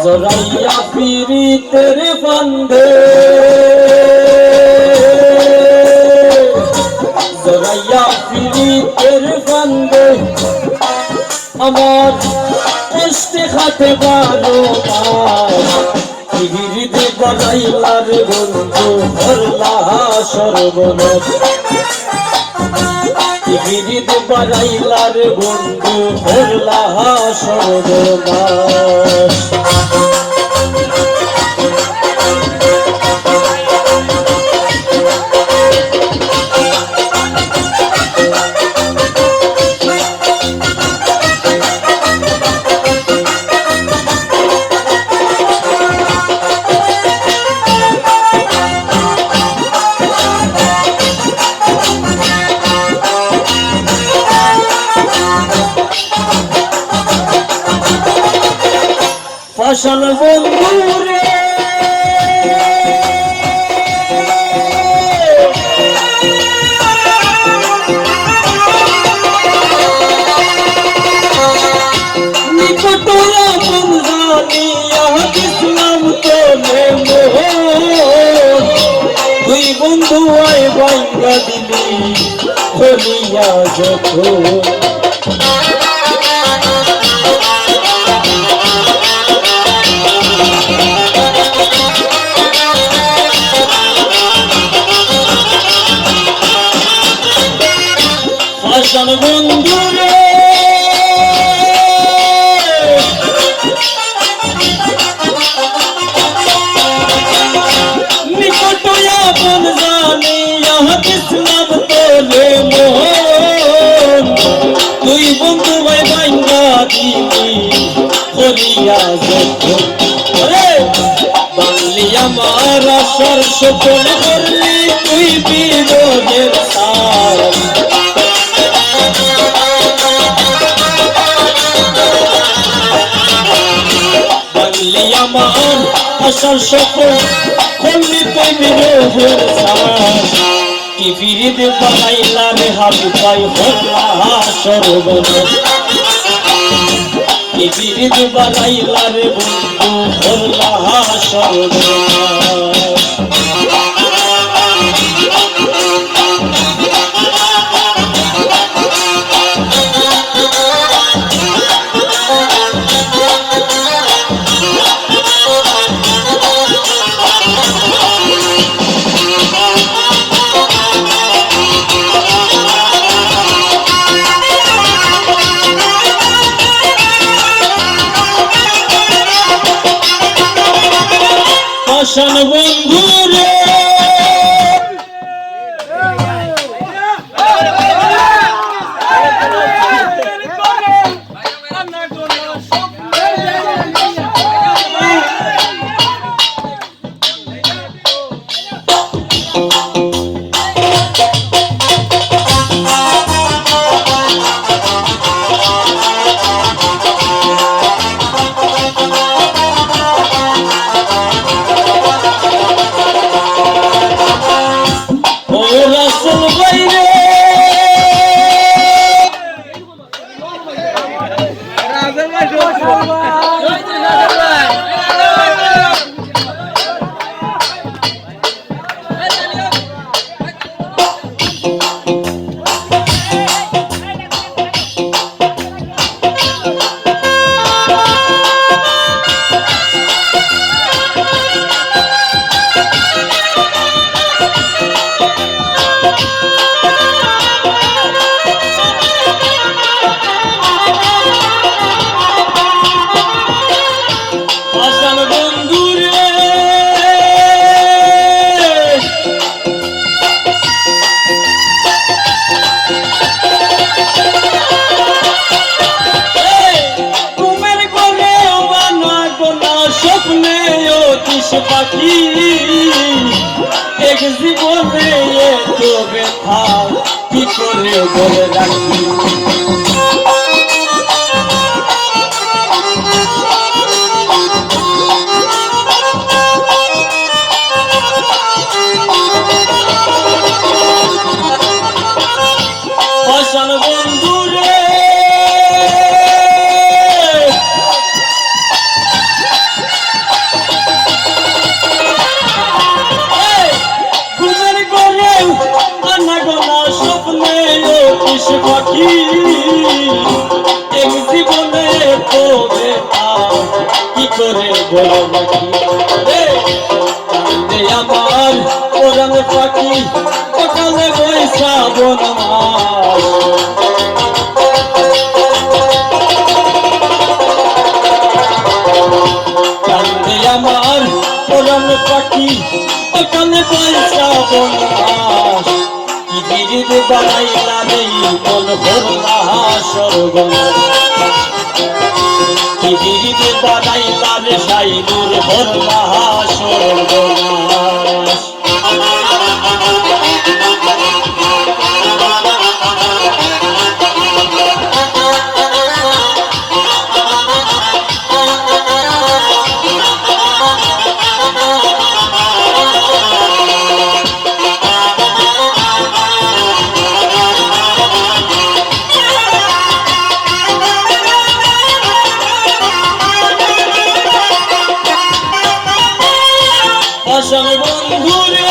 জরাইয়া পীড়িতের ফান্দে, জরাইয়া পীড়িতের ফান্দে আমার কষ্টে খাতে পারো হৃদে বানাইলার বন্ধু হরলা সর্বনাশ, হৃদে বানাইলার বন্ধু হরলা সর্বনাশ। পাষাণ বন্ধুরে নিকট আপন জানিয়া দিছিলাম তোরে মোহন, তুই বন্ধু আয় ভাঙ্গা দিলি হলিয়া যখন। পাষাণ বন্ধুরে নিকট আপন জানিয়া দিছিলাম তোরে মোহন, তুই বন্ধু ভাই ভাঙ্গা দিলি হলিয়া যখন। বাংলি আমার আশার সফল করলি তুই বিরোধের সার, বাংলি আমার আশার সফল করলি তুই বিরোধের সার, কি বিরিদে বানাইলা রে হাত পাই হল্লা সর্বনাশ, কি বিরিদে বানাইলা রে বন্ধু হল্লা সর্বনাশ। পাষাণ বন্ধুরে পাখি এক জীবনে এত ব্যথা কি করে বলে রাখি, পাষাণ বন্ধুরে তো বেতা কি করে বলো নাকি রে কান্দে আমার পরাণ পাখি সকালে বৈশাবন মাস কান্দে আমার পরাণ পাখি সকালে বৈশাবন মাস কি বিরিদ বানাইলা রে মন ভরলা সর্বনাশ কি বিরিদ বানাইলা রে সাইনুর ভরলা সর্বনাশ আসাম বন্ধুরে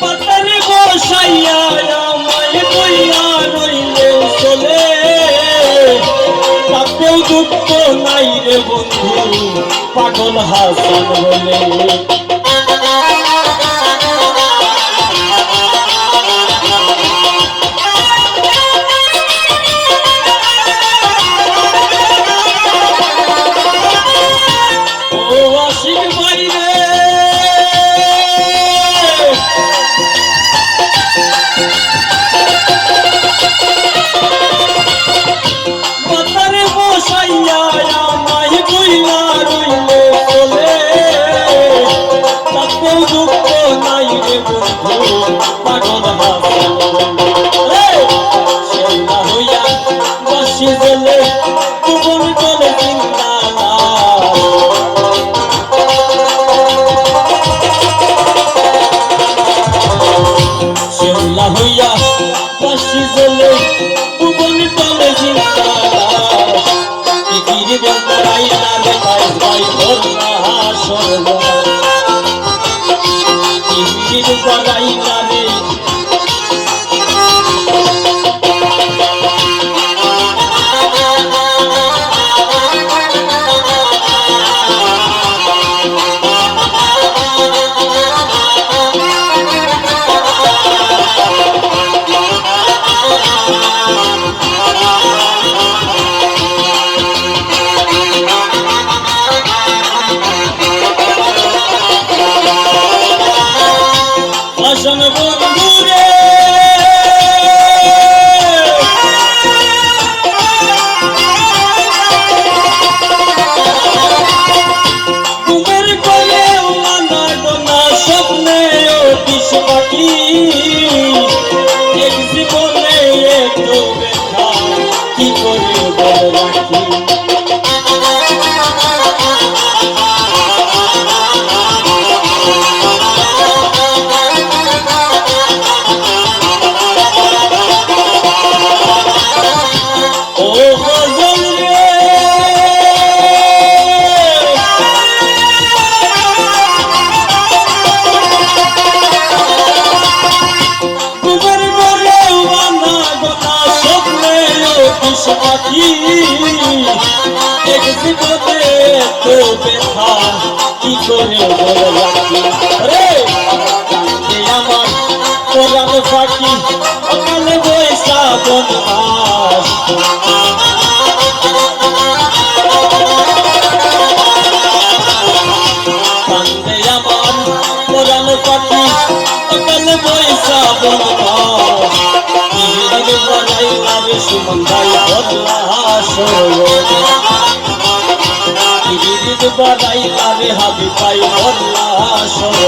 পাতারে বসাইয়া আমায় বইয়া রইলে চলে তাতেও দুঃখ নাই রে বন্ধু পাগল হাসান বলে হইয়া বাসি জলে ভুবন তলে জিন্দালাস কি গিরি বেড়াইলা রে ভাই ভাই ভরলা সর্বনাশ কি গিরি বেড়াইলা রে আসাম বন্ধুরে ঘুমের কোলে আনা গোনা স্বপ্নে অতিশ পাখি এক জীবনে একটু ব্যথা কি করে বল রাখি এক জীবনে তো ব্যথা কি করে বলে রাখি রে কান্দে আমার পরাণ পাখি সকালে বৈশাবন মাস কান্দে আমার পরাণ পাখি সকালে বৈশাবন মাস সুমন্দাই বদলা সরো বাড়াইলা রে হাবি পাই বদলা সরো